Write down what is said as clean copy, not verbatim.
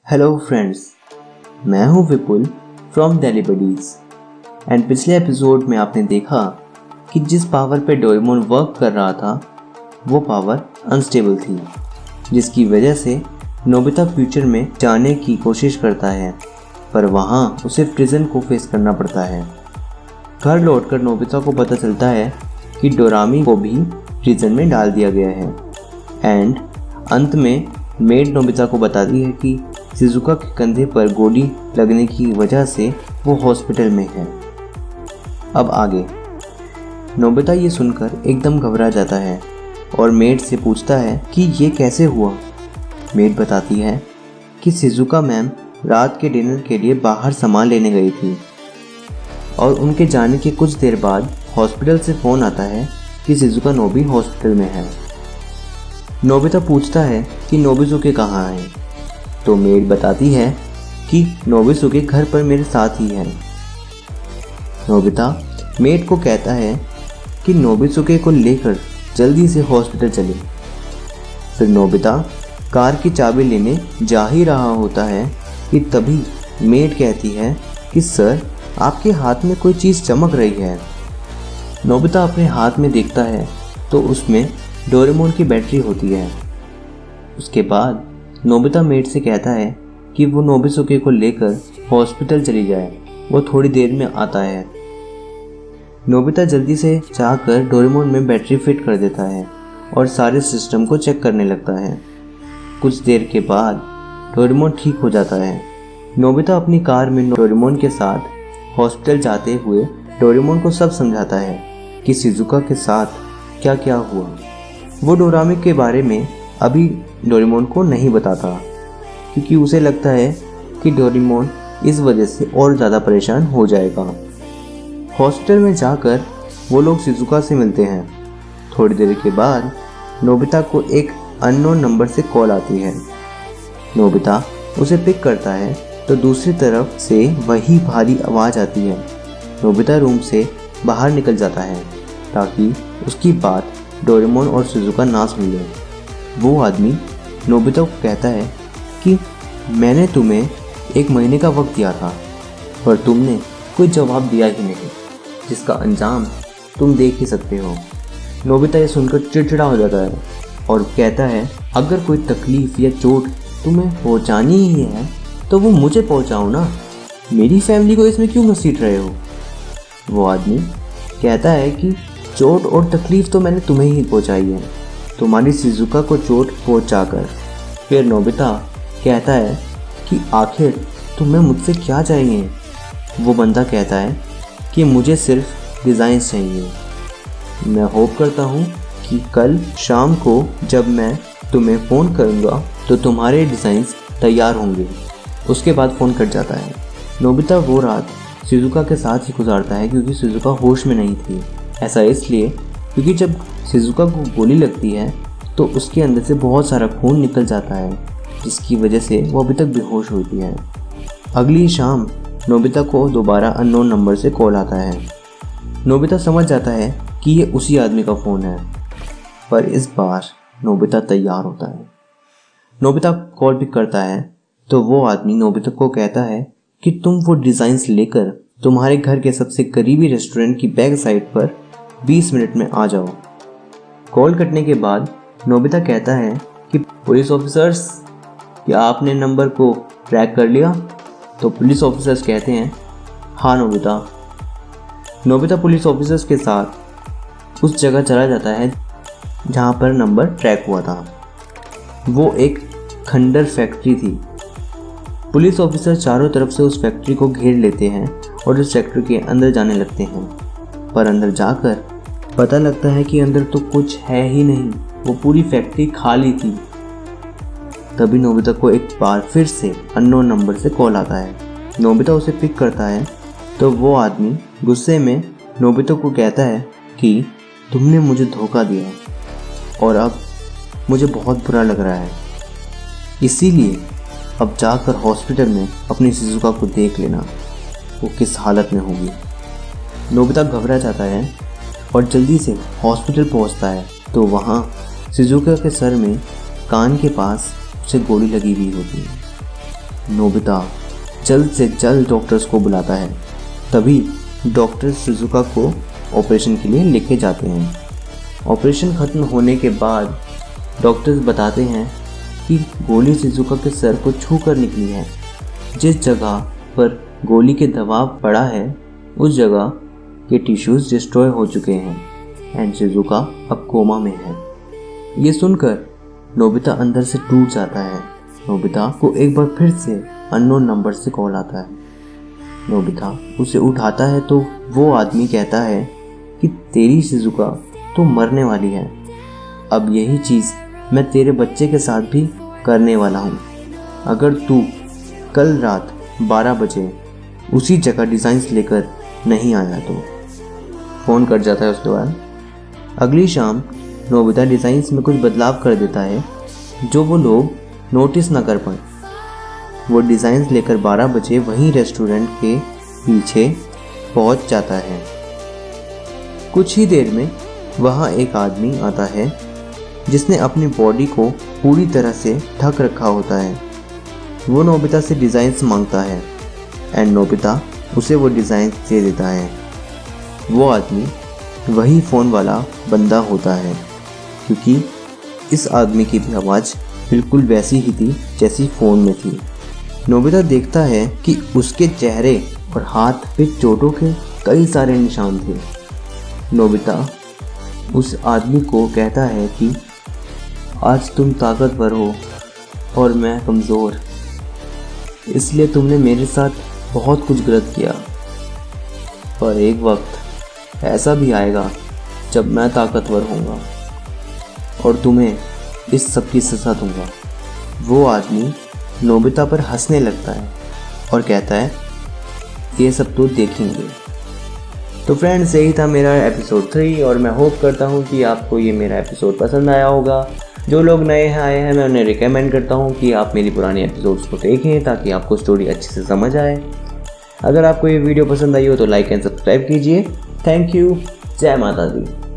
Hello friends, मैं हूं विपुल from Delhi buddies. And पिछले एपिसोड में आपने देखा कि जिस पावर पे डोरेमोन वर्क कर रहा था वो पावर अनस्टेबल थी, जिसकी वजह से नोबिता फ्यूचर में जाने की कोशिश करता है, पर वहाँ उसे प्रिजन को फेस करना पड़ता है। घर लौटकर नोबिता को पता चलता है कि डोरामी को भी प्रिजन में डाल दिया गया है। एंड अंत में मेड नोबिता को बताती है कि शिजुका के कंधे पर गोली लगने की वजह से वो हॉस्पिटल में है। अब आगे नोबिता ये सुनकर एकदम घबरा जाता है और मेड से पूछता है कि ये कैसे हुआ। मेड बताती है कि शिजुका मैम रात के डिनर के लिए बाहर सामान लेने गई थी और उनके जाने के कुछ देर बाद हॉस्पिटल से फ़ोन आता है कि शिजुका नोबी हॉस्पिटल में है। नोबिता पूछता है कि नोबिसुके कहाँ है, तो मेड बताती है कि नोबिसुके घर पर मेरे साथ ही है। नोबिता मेड को कहता है कि नोबिसुके को लेकर जल्दी से हॉस्पिटल चले। फिर नोबिता कार की चाबी लेने जा ही रहा होता है कि तभी मेड कहती है कि सर, आपके हाथ में कोई चीज़ चमक रही है। नोबिता अपने हाथ में देखता है तो उसमें डोरेमोन की बैटरी होती है। उसके बाद नोबिता मेड से कहता है कि वो नोबिसुके को लेकर हॉस्पिटल चली जाए, वो थोड़ी देर में आता है। नोबिता जल्दी से जाकर डोरेमोन में बैटरी फिट कर देता है और सारे सिस्टम को चेक करने लगता है। कुछ देर के बाद डोरेमोन ठीक हो जाता है। नोबिता अपनी कार में डोरेमोन के साथ हॉस्पिटल जाते हुए डोरेमोन को सब समझाता है कि शिजुका के साथ क्या क्या हुआ। वो डोरामी के बारे में अभी डोरेमोन को नहीं बताता क्योंकि उसे लगता है कि डोरेमोन इस वजह से और ज़्यादा परेशान हो जाएगा। हॉस्पिटल में जाकर वो लोग शिजुका से मिलते हैं। थोड़ी देर के बाद नोबिता को एक अननोन नंबर से कॉल आती है। नोबिता उसे पिक करता है तो दूसरी तरफ से वही भारी आवाज़ आती है। नोबिता रूम से बाहर निकल जाता है ताकि उसकी बात डोरेमोन और शिजुका ना सुन ले। वो आदमी नोबिता को कहता है कि मैंने तुम्हें 1 महीने का वक्त दिया था पर तुमने कोई जवाब दिया ही नहीं, जिसका अंजाम तुम देख ही सकते हो। नोबिता ये सुनकर चिड़चिड़ा हो जाता है और कहता है अगर कोई तकलीफ़ या चोट तुम्हें पहुंचानी ही है तो वो मुझे पहुंचाओ ना, मेरी फैमिली को इसमें क्यों घसीट रहे हो। वो आदमी कहता है कि चोट और तकलीफ़ तो मैंने तुम्हें ही पहुंचाई है, तुम्हारी शिजुका को चोट पहुंचाकर। फिर नोबिता कहता है कि आखिर तुम्हें मुझसे क्या चाहिए। वो बंदा कहता है कि मुझे सिर्फ डिज़ाइंस चाहिए। मैं होप करता हूँ कि कल शाम को जब मैं तुम्हें फ़ोन करूँगा तो तुम्हारे डिज़ाइंस तैयार होंगे। उसके बाद फ़ोन कट जाता है। नोबिता वो रात शिजुका के साथ ही गुजारता है क्योंकि शिजुका होश में नहीं थी। ऐसा इसलिए क्योंकि जब शिजुका को गोली लगती है तो उसके अंदर से बहुत सारा खून निकल जाता है, जिसकी वजह से वो अभी तक बेहोश होती है। अगली शाम नोबिता को दोबारा अननोन नंबर से कॉल आता है। नोबिता समझ जाता है कि ये उसी आदमी का फ़ोन है, पर इस बार नोबिता तैयार होता है। नोबिता कॉल पिक करता है तो वो आदमी नोबिता को कहता है कि तुम वो डिज़ाइंस लेकर तुम्हारे घर के सबसे करीबी रेस्टोरेंट की बैक साइड पर 20 मिनट में आ जाओ। कॉल कटने के बाद नोबिता कहता है कि पुलिस ऑफिसर्स, क्या आपने नंबर को ट्रैक कर लिया। तो पुलिस ऑफिसर्स कहते हैं हाँ नोबिता। नोबिता पुलिस ऑफिसर्स के साथ उस जगह चला जाता है जहाँ पर नंबर ट्रैक हुआ था। वो एक खंडर फैक्ट्री थी। पुलिस ऑफिसर चारों तरफ से उस फैक्ट्री को घेर लेते हैं और उस फैक्ट्री के अंदर जाने लगते हैं, पर अंदर जाकर पता लगता है कि अंदर तो कुछ है ही नहीं, वो पूरी फैक्ट्री खाली थी। तभी नोबिता को एक बार फिर से अननोन नंबर से कॉल आता है। नोबिता उसे पिक करता है तो वो आदमी गुस्से में नोबिता को कहता है कि तुमने मुझे धोखा दिया और अब मुझे बहुत बुरा लग रहा है, इसीलिए अब जाकर हॉस्पिटल में अपनी शिजुका को देख लेना, वो किस हालत में होगी। नोबिता घबरा जाता है और जल्दी से हॉस्पिटल पहुंचता है तो वहाँ शिजुका के सर में कान के पास उसे गोली लगी हुई होती है। नोबिता जल्द से जल्द डॉक्टर्स को बुलाता है। तभी डॉक्टर शिजुका को ऑपरेशन के लिए लेके जाते हैं। ऑपरेशन ख़त्म होने के बाद डॉक्टर्स बताते हैं कि गोली शिजुका के सर को छू कर निकली है। जिस जगह पर गोली के दबाव पड़ा है उस जगह के टिश्यूज डिस्ट्रॉय हो चुके हैं एंड शिजुका अब कोमा में है। ये सुनकर नोबिता अंदर से टूट जाता है। नोबिता को एक बार फिर से अननोन नंबर से कॉल आता है। नोबिता उसे उठाता है तो वो आदमी कहता है कि तेरी शिजुका तो मरने वाली है। अब यही चीज़ मैं तेरे बच्चे के साथ भी करने वाला हूँ। अगर तू कल रात 12 बजे उसी जगह डिज़ाइंस लेकर नहीं आया तो। फ़ोन कट जाता है। उसके बाद अगली शाम नोबिता डिज़ाइंस में कुछ बदलाव कर देता है जो वो लोग नोटिस ना कर पाए। वो डिज़ाइंस लेकर 12 बजे वहीं रेस्टोरेंट के पीछे पहुंच जाता है। कुछ ही देर में वहां एक आदमी आता है जिसने अपनी बॉडी को पूरी तरह से ढक रखा होता है। वो नोबिता से डिज़ाइंस मांगता है एंड नोबिता उसे वो डिज़ाइंस दे देता है। वो आदमी वही फ़ोन वाला बंदा होता है क्योंकि इस आदमी की भी आवाज़ बिल्कुल वैसी ही थी जैसी फ़ोन में थी। नोबिता देखता है कि उसके चेहरे और हाथ पे चोटों के कई सारे निशान थे। नोबिता उस आदमी को कहता है कि आज तुम ताकतवर हो और मैं कमज़ोर, इसलिए तुमने मेरे साथ बहुत कुछ गलत किया, पर एक वक्त ऐसा भी आएगा जब मैं ताकतवर होऊंगा और तुम्हें इस सब की सज़ा दूंगा। वो आदमी नोबिता पर हंसने लगता है और कहता है ये सब तो देखेंगे। तो फ्रेंड्स, यही था मेरा एपिसोड 3 और मैं होप करता हूँ कि आपको ये मेरा एपिसोड पसंद आया होगा। जो लोग नए आए हैं मैं उन्हें रिकमेंड करता हूँ कि आप मेरी पुरानी एपिसोड्स को देखें ताकि आपको स्टोरी अच्छे से समझ आए। अगर आपको ये वीडियो पसंद आई हो तो लाइक एंड सब्सक्राइब कीजिए। Thank you. जय माता दी।